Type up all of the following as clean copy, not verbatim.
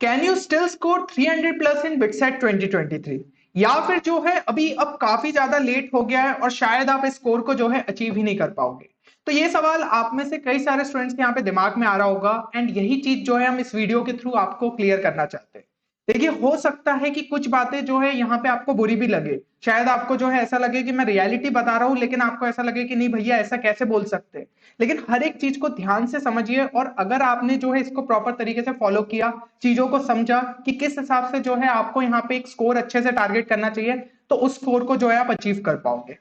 Can you still score 300 plus in BITSAT 2023? या फिर जो है अभी अब काफी ज्यादा लेट हो गया है और शायद आप इस स्कोर को जो है अचीव ही नहीं कर पाओगे। तो ये सवाल आप में से कई सारे स्टूडेंट्स के यहाँ पे दिमाग में आ रहा होगा एंड यही चीज जो है हम इस वीडियो के थ्रू आपको क्लियर करना चाहते हैं। देखिए, हो सकता है कि कुछ बातें जो है यहाँ पे आपको बुरी भी लगे, शायद आपको जो है ऐसा लगे कि मैं रियलिटी बता रहा हूं, लेकिन आपको ऐसा लगे कि नहीं भैया ऐसा कैसे बोल सकते हैं। लेकिन हर एक चीज को ध्यान से समझिए और अगर आपने जो है इसको प्रॉपर तरीके से फॉलो किया, चीजों को समझा कि किस हिसाब से जो है आपको यहाँ पे एक स्कोर अच्छे से टारगेट करना चाहिए, तो उस स्कोर को जो है आप अचीव कर पाओगे।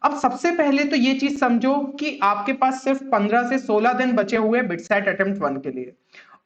अब सबसे पहले तो ये चीज समझो कि आपके पास सिर्फ 15 से 16 दिन बचे हुए बिटसेट अटेम्प्ट 1 के लिए।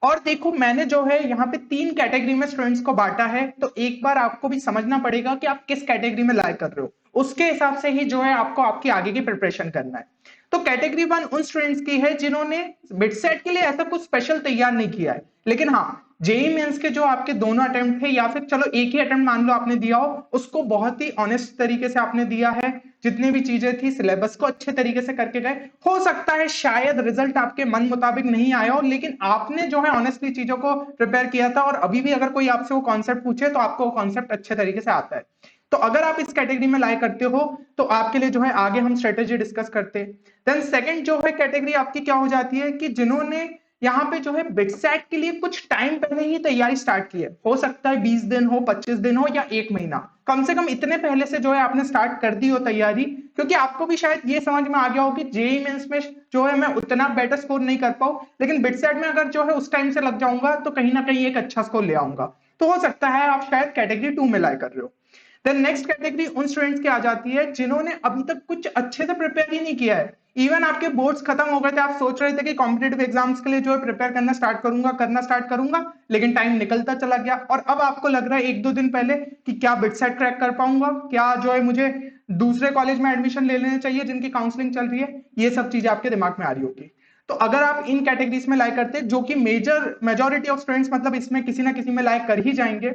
और देखो, मैंने जो है यहाँ पे 3 कैटेगरी में स्टूडेंट्स को बांटा है, तो एक बार आपको भी समझना पड़ेगा कि आप किस कैटेगरी में लाइक कर रहे हो, उसके हिसाब से ही जो है आपको आपकी आगे की प्रिपरेशन करना है। तो कैटेगरी 1 उन स्टूडेंट्स की है जिन्होंने बिटसेट के लिए ऐसा कुछ स्पेशल तैयार नहीं किया है, लेकिन हाँ, जेई मेंस के जो आपके दोनों अटेम्प्ट थे या फिर चलो एक ही अटेम्प्ट मान लो आपने दिया हो, उसको बहुत ही ऑनेस्ट तरीके से आपने दिया है, जितनी भी चीजें थी सिलेबस को अच्छे तरीके से करके गए। हो सकता है शायद रिजल्ट आपके मन मुताबिक नहीं आया हो, लेकिन आपने जो है ऑनेस्टली चीजों को प्रिपेयर किया था और अभी भी अगर कोई आपसे वो कॉन्सेप्ट पूछे तो आपको वो कॉन्सेप्ट अच्छे तरीके से आता है। तो अगर आप इस कैटेगरी में लाई करते हो तो आपके लिए जो है आगे हम स्ट्रेटेजी डिस्कस करते हैं। देन सेकंड जो है कैटेगरी आपकी क्या हो जाती है कि जिन्होंने यहाँ पे जो है बिटसेट के लिए कुछ टाइम पहले ही तैयारी स्टार्ट की है, हो सकता है 20 दिन हो, 25 दिन हो या 1 महीना, कम से कम इतने पहले से जो है आपने स्टार्ट कर दी हो तैयारी, क्योंकि आपको भी शायद ये समझ में आ गया हो कि जेई मेंस में जो है मैं उतना बेटर स्कोर नहीं कर पाऊं, लेकिन बिटसेट में अगर जो है उस टाइम से लग जाऊंगा तो कहीं ना कहीं एक अच्छा स्कोर ले आऊंगा। तो हो सकता है आप शायद कैटेगरी 2 में लाई कर रहे हो। देन नेक्स्ट कैटेगरी उन स्टूडेंट्स की आ जाती है जिन्होंने अभी तक कुछ अच्छे से प्रिपेयर ही नहीं किया है। इवन आपके बोर्ड्स खत्म हो गए थे, आप सोच रहे थे कि कॉम्पिटेटिव एग्जाम्स के लिए जो है प्रिपेयर करना स्टार्ट करूंगा, लेकिन टाइम निकलता चला गया और अब आपको लग रहा है 1-2 दिन पहले कि क्या बिटसेट क्रैक कर पाऊंगा, क्या जो है मुझे दूसरे कॉलेज में एडमिशन ले लेने चाहिए जिनकी काउंसलिंग चल रही है। ये सब चीजें आपके दिमाग में आ रही होगी। तो अगर आप इन कैटेगरीज में लाइक करते हैं, जो कि मेजोरिटी ऑफ स्टूडेंट्स मतलब इसमें किसी ना किसी में लाइक कर ही जाएंगे,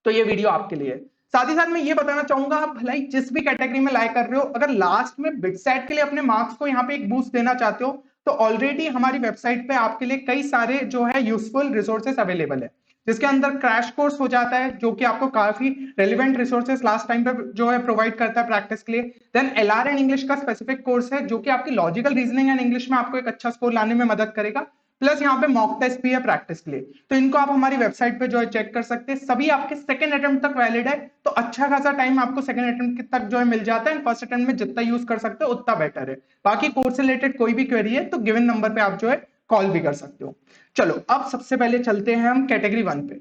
तो ये वीडियो आपके लिए है। साथ ही साथ मैं ये बताना चाहूंगा, आप भलाई जिस भी कैटेगरी में लाइक कर रहे हो, अगर लास्ट में बिटसेट के लिए अपने मार्क्स को यहाँ पे एक बूस्ट देना चाहते हो, तो ऑलरेडी हमारी वेबसाइट पे आपके लिए कई सारे जो है यूजफुल रिसोर्सेस अवेलेबल है, जिसके अंदर क्रैश कोर्स हो जाता है जो कि आपको काफी रेलिवेंट रिसोर्सेस लास्ट टाइम पे जो है प्रोवाइड करता है प्रैक्टिस के लिए। देन एलआर एंड इंग्लिश का स्पेसिफिक कोर्स है जो कि आपकी लॉजिकल रीजनिंग एंड इंग्लिश में आपको एक अच्छा स्कोर लाने में मदद करेगा, प्लस यहाँ पे मॉक टेस्ट भी है प्रैक्टिस के लिए। तो इनको आप हमारी वेबसाइट पे जो है चेक कर सकते हैं, सभी आपके सेकंड अटेम्प्ट तक वैलिड है, तो अच्छा खासा टाइम आपको सेकंड अटेम्प्ट तक जो है मिल जाता है। फर्स्ट अटेम्प्ट में जितना यूज कर सकते हो उतना बेटर है। बाकी कोर्स से रिलेटेड कोई भी क्वेरी है तो गिवन नंबर पे आप जो है कॉल भी कर सकते हो। चलो अब सबसे पहले चलते हैं हम कैटेगरी 1 पे।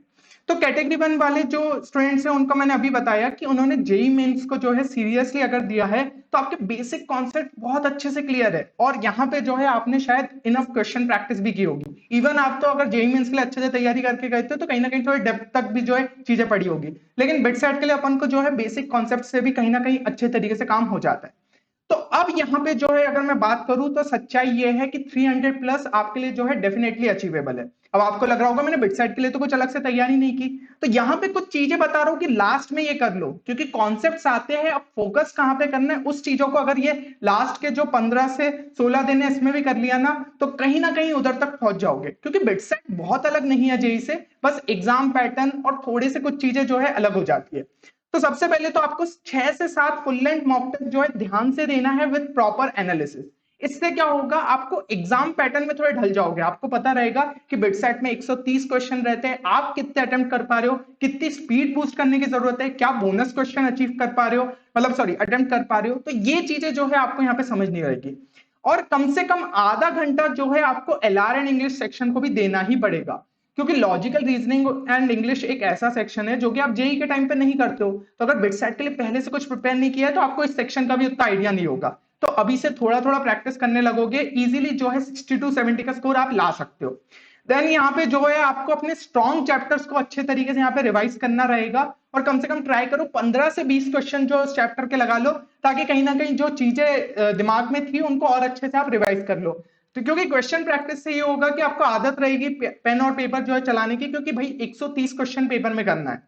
तो कैटेगरी 1 वाले जो स्टूडेंट्स हैं उनको मैंने अभी बताया कि उन्होंने जेई मेंस को जो है सीरियसली अगर दिया है तो आपके बेसिक कॉन्सेप्ट बहुत अच्छे से क्लियर है और यहाँ पे जो है आपने शायद इनफ क्वेश्चन प्रैक्टिस भी की होगी। इवन आप तो अगर जेई मेंस के लिए अच्छे से तैयारी करके गए थे तो कहीं ना कहीं थोड़ी डेप्थ तक भी जो है चीजें पड़ी होगी, लेकिन बिटसेट के लिए अपन को जो है बेसिक कॉन्सेप्ट से भी कहीं ना कहीं अच्छे तरीके से काम हो जाता है। तो अब यहाँ पे जो है अगर मैं बात करूं तो सच्चाई ये है कि 300 प्लस आपके लिए जो है डेफिनेटली अचीवेबल है। अब आपको लग रहा होगा मैंने बिटसेट के लिए तो कुछ अलग से तैयारी नहीं की, तो यहाँ पे कुछ चीजें बता रहा हूं कि लास्ट में ये कर लो, क्योंकि कॉन्सेप्ट्स आते हैं, अब फोकस कहां पे करना है उस चीजों को, अगर ये लास्ट के जो 15 से 16 दिन है इसमें भी कर लिया ना तो कहीं ना कहीं उधर तक पहुंच जाओगे, क्योंकि बिटसेट बहुत अलग नहीं है जेई से, बस एग्जाम पैटर्न और थोड़े से कुछ चीजें जो है अलग हो जाती है। तो सबसे पहले तो आपको 6 से 7 फुल लेंथ मॉक टेस्ट जो है ध्यान से देना है विद प्रॉपर एनालिसिस। इससे क्या होगा, आपको एग्जाम पैटर्न में थोड़े ढल जाओगे, आपको पता रहेगा कि बिटसेट में 130 क्वेश्चन रहते हैं, आप कितने अटेम्प्ट कर पा रहे हो, कितनी स्पीड बूस्ट करने की जरूरत है, क्या बोनस क्वेश्चन अचीव कर पा रहे हो, मतलब सॉरी अटेम्प्ट कर पा रहे हो। तो ये चीजें जो है आपको यहाँ पे समझनी रहेगी और कम से कम आधा घंटा जो है आपको एलआर एंड इंग्लिश सेक्शन को भी देना ही पड़ेगा, क्योंकि लॉजिकल रीजनिंग एंड इंग्लिश एक ऐसा सेक्शन है जो कि आप जेई के टाइम पे नहीं करते हो, तो अगर बिटसेट के लिए पहले से कुछ प्रिपेयर नहीं किया है तो आपको इस सेक्शन का भी उतना आइडिया नहीं होगा। तो अभी से थोड़ा थोड़ा प्रैक्टिस करने लगोगे, इजीली जो है 60 to 70 का स्कोर आप ला सकते हो। देन यहाँ पे जो है आपको अपने स्ट्रॉन्ग चैप्टर्स को अच्छे तरीके से यहाँ पे रिवाइज करना रहेगा और कम से कम ट्राई करो 15 से 20 क्वेश्चन जो इस चैप्टर के लगा लो, ताकि कहीं ना कहीं जो चीजें दिमाग में थी उनको और अच्छे से आप रिवाइज कर लो। तो क्योंकि क्वेश्चन प्रैक्टिस से ये होगा कि आपको आदत रहेगी पेन और पेपर जो है चलाने की, क्योंकि भाई 130 क्वेश्चन पेपर में करना है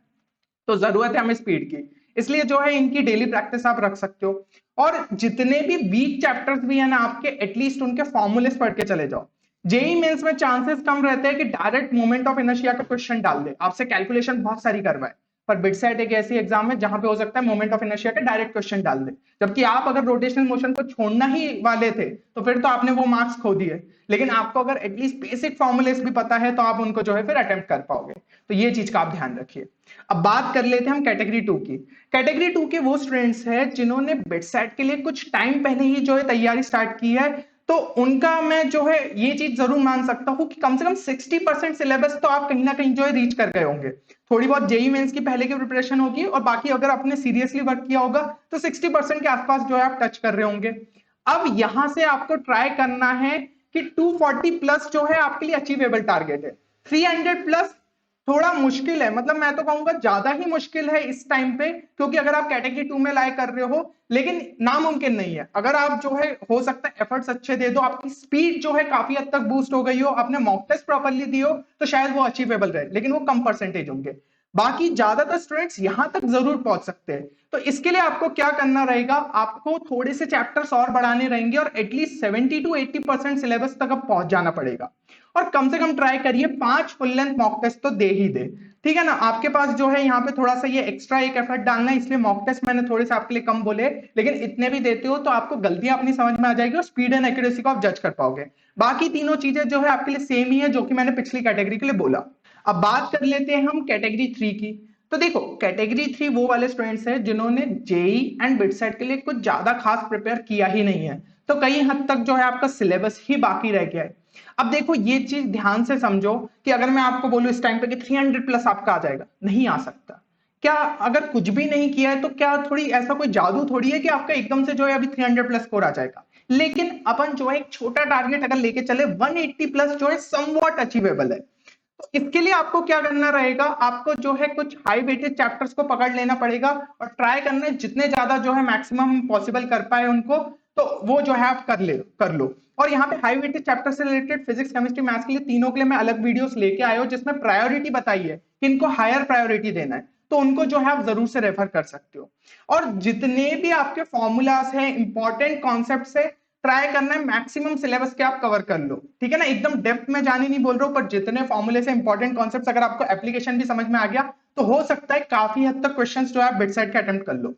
तो जरूरत है हमें स्पीड की, इसलिए जो है इनकी डेली प्रैक्टिस आप रख सकते हो। और जितने भी वीक चैप्टर्स भी है ना आपके, एटलीस्ट उनके फॉर्मूलेस पढ़ के चले जाओ। जेई मेंस में चांसेस कम रहते हैं कि डायरेक्ट मोमेंट ऑफ इनर्शिया का क्वेश्चन डाल दे, आपसे कैलकुलेशन बहुत सारी करवाए, पर बिटसेट एक ऐसी एग्जाम है जहां पे हो सकता है मोमेंट ऑफ इनर्शिया का डायरेक्ट क्वेश्चन डाल दे, जबकि आप अगर रोटेशनल मोशन को छोड़ना ही वाले थे तो फिर तो आपने वो मार्क्स खो दिए, लेकिन आपको अगर एटलीस्ट बेसिक फॉर्मुलेस भी पता है तो आप उनको जो है फिर अटेम्प्ट कर पाओगे। तो ये चीज का आप ध्यान रखिए। अब बात कर लेते हैं हम कैटेगरी 2 की। कैटेगरी 2 के वो स्टूडेंट्स हैं जिन्होंने बिटसेट के लिए कुछ टाइम पहले ही जो है तैयारी स्टार्ट की है, तो उनका मैं जो है ये चीज जरूर मान सकता हूं कि कम से कम 60% सिलेबस तो आप कहीं ना कहीं जो है रीच कर गए होंगे। थोड़ी बहुत जेई मेंस की पहले की प्रिपरेशन होगी और बाकी अगर आपने सीरियसली वर्क किया होगा तो 60% के आसपास जो है आप टच कर रहे होंगे। अब यहां से आपको ट्राई करना है कि 240 प्लस जो है आपके लिए अचीवेबल टारगेट है। 300 प्लस थोड़ा मुश्किल है, मतलब मैं तो कहूंगा ज्यादा ही मुश्किल है इस टाइम पे, क्योंकि अगर आप कैटेगरी 2 में लाए कर रहे हो, लेकिन नामुमकिन नहीं है। अगर आप जो है हो सकता है एफर्ट्स अच्छे दे दो, आपकी स्पीड जो है काफी हद तक बूस्ट हो गई हो, आपने मॉक टेस्ट प्रॉपर्ली दी हो, तो शायद वो अचीवेबल रहे, लेकिन वो कम परसेंटेज होंगे। बाकी ज्यादातर स्टूडेंट्स यहां तक जरूर पहुंच सकते हैं। तो इसके लिए आपको क्या करना रहेगा, आपको थोड़े से चैप्टर्स और बढ़ाने रहेंगे और एटलीस्ट 70 to 80% सिलेबस तक अब पहुंच जाना पड़ेगा। और कम से कम ट्राई करिए 5 फुल लेंथ मॉक टेस्ट तो दे ही दे, ठीक है ना। आपके पास जो है यहाँ पे थोड़ा सा ये एक्स्ट्रा एक एफर्ट डालना है, इसलिए मॉक टेस्ट मैंने थोड़े से आपके लिए कम बोले, लेकिन इतने भी देते हो तो आपको गलतियां अपनी समझ में आ जाएगी और स्पीड एंड एक्यूरेसी को आप जज कर पाओगे। बाकी तीनों चीजें जो है आपके लिए सेम ही है जो कि मैंने पिछली कैटेगरी के लिए बोला। अब बात कर लेते हैं हम कैटेगरी 3 की। तो देखो कैटेगरी 3 वो वाले स्टूडेंट्स हैं जिन्होंने जेई एंड बिटसेट के लिए कुछ ज्यादा खास प्रिपेयर किया ही नहीं है, तो कई हद तक जो है आपका सिलेबस ही बाकी रह गया है। अब देखो ये चीज ध्यान से समझो कि अगर मैं आपको बोलूं इस टाइम पे कि 300 प्लस आपका आ जाएगा, नहीं आ सकता। क्या अगर कुछ भी नहीं किया है तो क्या थोड़ी ऐसा कोई जादू थोड़ी है कि आपका एकदम से जो है अभी 300 प्लस स्कोर आ जाएगा। लेकिन अपन जो है एक छोटा टारगेट अगर लेके चले 180 प्लस जो है समवॉट अचीवेबल है। तो इसके लिए आपको क्या करना रहेगा, आपको जो है कुछ हाई वेटेड चैप्टर्स को पकड़ लेना पड़ेगा और ट्राई करना है जितने ज्यादा जो है मैक्सिमम पॉसिबल कर पाए उनको, तो वो जो है आप कर लो। और यहाँ पे हाई वेटेड चैप्टर से रिलेटेड फिजिक्स केमिस्ट्री मैथ्स के लिए तीनों के लिए मैं अलग वीडियोस लेके आया हूँ जिसमें प्रायोरिटी बताई है कि इनको हायर प्रायोरिटी देना है, तो उनको जो है आप जरूर से रेफर कर सकते हो। और जितने भी आपके फॉर्मूलाज हैं, इंपॉर्टेंट कॉन्सेप्ट है, ट्राई करना है मैक्सिमम सिलेबस के आप कवर कर लो, ठीक है ना। एकदम डेप्थ में जाने नहीं बोल रहा हूं, पर जितने फॉर्मूले से इंपॉर्टेंट कॉन्सेप्ट्स अगर आपको एप्लीकेशन भी समझ में आ गया तो हो सकता है काफी हद तक क्वेश्चंस जो है बिटसेट के अटेम्प्ट कर लो।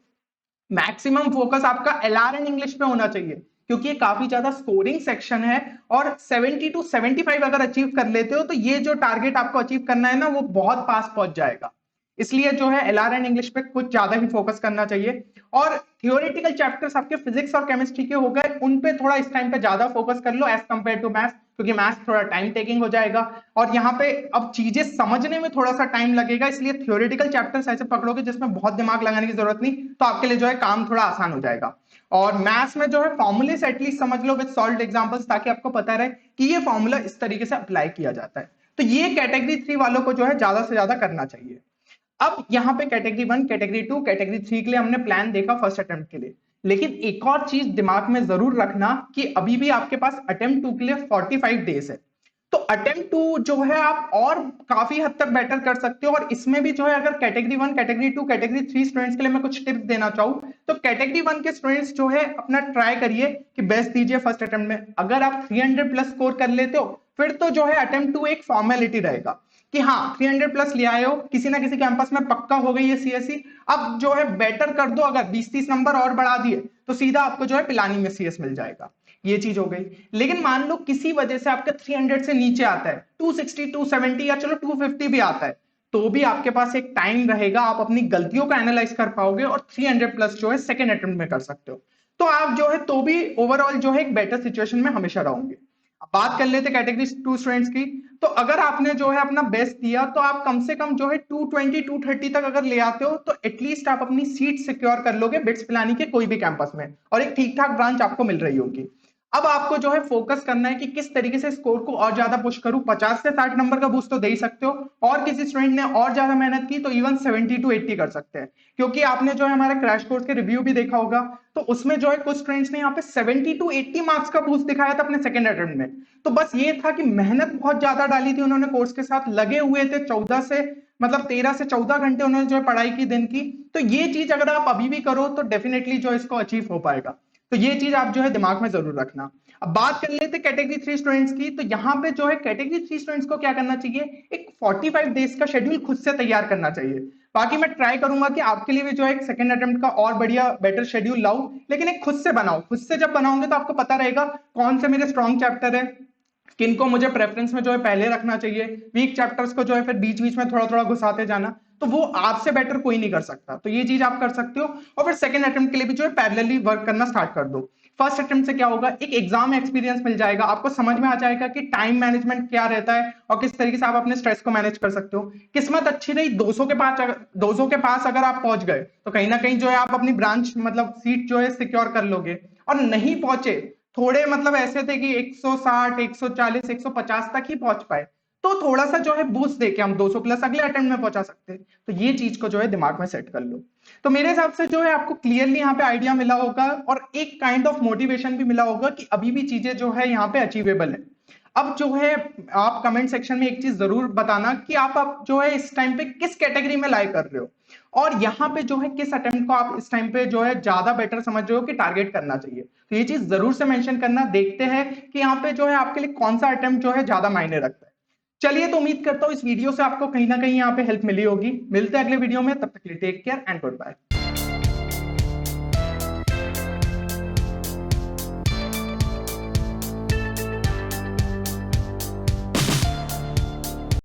मैक्सिमम फोकस आपका एलआर एंड इंग्लिश पे होना चाहिए, क्योंकि ये काफी ज्यादा स्कोरिंग सेक्शन है और 70 to 75 अगर अचीव कर लेते हो तो ये जो टारगेट आपको अचीव करना है ना वो बहुत पास पहुंच जाएगा। इसलिए जो है एलआर एंड इंग्लिश पे कुछ ज्यादा ही फोकस करना चाहिए। और थियोरेटिकल चैप्टर्स आपके फिजिक्स और केमिस्ट्री के हो गए, उन पे थोड़ा इस टाइम पे ज्यादा फोकस कर लो एज कंपेयर टू मैथ्स, क्योंकि मैथ्स थोड़ा टाइम टेकिंग हो जाएगा और यहाँ पे अब चीजें समझने में थोड़ा सा टाइम लगेगा, इसलिए थियोरेटिकल चैप्टर्स ऐसे पकड़ोगे जिसमें बहुत दिमाग लगाने की जरूरत नहीं, तो आपके लिए जो है काम थोड़ा आसान हो जाएगा। और मैथ्स में जो है फॉर्मूले एटलीस्ट समझ लो विद सॉल्व एग्जांपल्स, ताकि आपको पता रहे कि ये फॉर्मूला इस तरीके से अप्लाई किया जाता है। तो ये कैटेगरी 3 वालों को जो है ज्यादा से ज्यादा करना चाहिए। अब यहाँ पे कैटेगरी 1, कैटेगरी 2, कैटेगरी 3 के लिए हमने प्लान देखा फर्स्ट अटेम्प्ट के लिए, लेकिन एक और चीज दिमाग में जरूर रखना कि अभी भी आपके पास अटेम्प्ट 2 के लिए 45 डेज है। तो अटेम्प्ट 2 जो है आप और काफी हद तक बेटर कर सकते हो। और इसमें भी जो है अगर कैटेगरी 1, कैटेगरी 2, कैटेगरी 3 स्टूडेंट्स के लिए मैं कुछ टिप्स देना चाहूँ तो कैटेगरी 1 के स्टूडेंट्स जो है अपना ट्राई करिए कि बेस्ट दीजिए फर्स्ट अटेम्प्ट में। अगर आप 300 प्लस स्कोर कर लेते हो फिर तो जो है अटेम्प्ट 2 एक फॉर्मेलिटी रहेगा कि हाँ 300 प्लस ले आए हो, किसी ना किसी कैंपस में पक्का हो गई है सीएससी। अब जो है बेटर कर दो, अगर 20-30 नंबर और बढ़ा दिए तो सीधा आपको जो है पिलानी में सीएस मिल जाएगा। ये चीज हो गई। लेकिन मान लो किसी वजह से आपका 300 से नीचे आता है, 260, 270 या चलो 250 भी आता है, तो भी आपके पास एक टाइम रहेगा, आप अपनी गलतियों को एनालाइज कर पाओगे और 300 प्लस जो है सेकेंड अटेम्प्ट में कर सकते हो। तो आप जो है तो भी ओवरऑल जो है एक बेटर सिचुएशन में हमेशा रहोगे। अब बात कर लेते कैटेगरी 2 स्टूडेंट्स की। तो अगर आपने जो है अपना बेस्ट दिया तो आप कम से कम जो है 220 230 तक अगर ले आते हो तो एटलीस्ट आप अपनी सीट सिक्योर कर लोगे बिट्स पिलानी के कोई भी कैंपस में, और एक ठीक ठाक ब्रांच आपको मिल रही होगी। अब आपको जो है फोकस करना है कि किस तरीके से स्कोर को और ज्यादा पुश करूं। 50 से 60 नंबर का बूस्ट तो दे ही सकते हो, और किसी स्टूडेंट ने और ज्यादा मेहनत की तो इवन 70 to 80 कर सकते हैं, क्योंकि आपने जो है हमारे क्रैश कोर्स के रिव्यू भी देखा होगा, तो उसमें जो है कुछ स्टूडेंट्स ने यहाँ पे 70 to 80 मार्क्स का बूस्ट दिखाया था अपने सेकंड अटेम्प्ट में। तो बस ये था कि मेहनत बहुत ज्यादा डाली थी उन्होंने, कोर्स के साथ लगे हुए थे, 14 से मतलब 13 से 14 घंटे उन्होंने जो है पढ़ाई की दिन की। तो ये चीज अगर आप अभी भी करो तो डेफिनेटली जो इसको अचीव हो पाएगा। तो ये चीज आप जो है दिमाग में जरूर रखना। अब बात कर लेते कैटेगरी 3 स्टूडेंट्स की। तो यहाँ पे जो है कैटेगरी 3 स्टूडेंट्स को क्या करना चाहिए, एक 45 डेज का शेड्यूल खुद से तैयार करना चाहिए। बाकी मैं ट्राई करूंगा कि आपके लिए भी जो है एक सेकंड अटेम्प्ट का और बढ़िया बेटर शेड्यूल लाऊं, लेकिन एक खुद से बनाओ। खुद से जब बनाओगे तो आपको पता रहेगा कौन से मेरे स्ट्रॉन्ग चैप्टर है, किनको मुझे प्रेफरेंस में जो है पहले रखना चाहिए, वीक चैप्टर्स को जो है फिर बीच बीच में थोड़ा थोड़ा घुसाते जाना। तो वो आपसे बेटर कोई नहीं कर सकता, तो ये चीज आप कर सकते हो। और फिर सेकंड अटेम्प्ट के लिए भी जो है पैरेलली वर्क करना स्टार्ट कर दो। फर्स्ट अटेम्प्ट से क्या होगा, एक एग्जाम एक्सपीरियंस मिल जाएगा, आपको समझ में आ जाएगा कि टाइम मैनेजमेंट क्या रहता है और किस तरीके से आप अपने स्ट्रेस को मैनेज कर सकते हो। किस्मत अच्छी रही, 200 के पास अगर आप पहुंच गए तो कहीं ना कहीं जो है आप अपनी ब्रांच मतलब सीट जो है सिक्योर कर लोगे। और नहीं पहुंचे, थोड़े मतलब ऐसे थे कि 160, 140, 150 तक ही पहुंच पाए, तो थोड़ा सा जो है बूस्ट देके हम 200 प्लस अगले अटेम्प्ट में पहुंचा सकते हैं। तो ये चीज को जो है दिमाग में सेट कर लो। तो मेरे हिसाब से जो है आपको क्लियरली यहाँ पे आइडिया मिला होगा और एक काइंड ऑफ मोटिवेशन भी मिला होगा कि अभी भी चीजें जो है यहाँ पे अचीवेबल है। अब जो है आप कमेंट सेक्शन में एक चीज जरूर बताना कि आप जो है इस टाइम पे किस कैटेगरी में लाई कर रहे हो, और यहाँ पे जो है किस अटेम्प्ट को आप इस टाइम पे जो है ज्यादा बेटर समझ रहे हो कि टारगेट करना चाहिए। तो ये चीज जरूर से मेंशन करना। देखते हैं कि यहाँ पे जो है आपके लिए कौन सा अटेम्प्ट जो है ज्यादा मायने रखता है। चलिए, तो उम्मीद करता हूँ इस वीडियो से आपको कहीं ना कहीं यहाँ पे हेल्प मिली होगी। मिलते हैं अगले वीडियो में, तब तक के लिए take care and good bye.